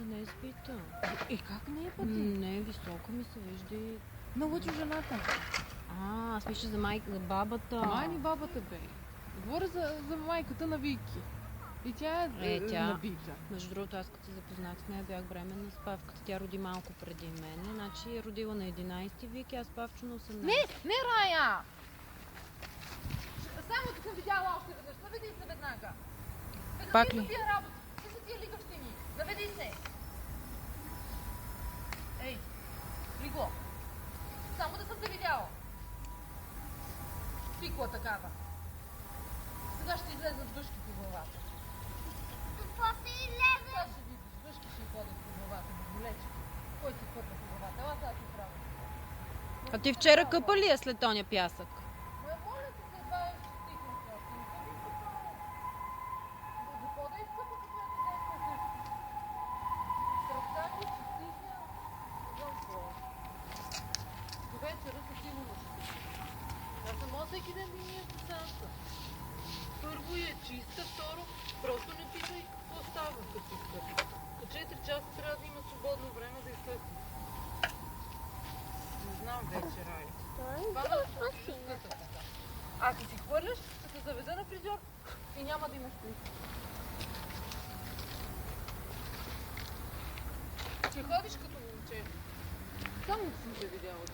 жената не е сбита. Как не е пъти? Не, висока ми се вижда и... Налъчи жената. Аз мисля за бабата. Май ни бабата бе. Говоря за майката на Вики. И тя е набита. Между другото, аз като се запознах с нея, бях бременна с Павката. Тя роди малко преди мен. Значи е родила на 11 Вики, аз Павчо на 18. Не, Рая! Само да съм видяла още веднъж. Наведи се веднага. Пак ли? Тия работи. Ти са тия лигавщини. Наведи се. Ей, Лиго. Само да съм те видяла. Пикла такава. Сега ще излезнат въшки по главата. Какво ще излезе? Сега ще видиш. Въшки ще ходят по главата. Болечки. Кой ти първа по главата? Ела сега ти правя. А ти вчера къпа ли е след тоня пясък? Ме моля ти се, това е щитно просто. Не съм ви направила. Да хода и скъпа като е днес също. Кръвта ми чистиня. Не знам какво е. До вечера са сигурно ще си. Аз само всеки ден ми е посанка. Първо е чиста, второ, просто не питай какво става като изкъпи. По 4 часа трябва да има свободно време да изкъпи. Не знам вече, Рай. Това да се така. Ако си хвърляш, ще се заведа на фризьор и няма да имаш приз. Ще ходиш като момче. Само съм те видяла да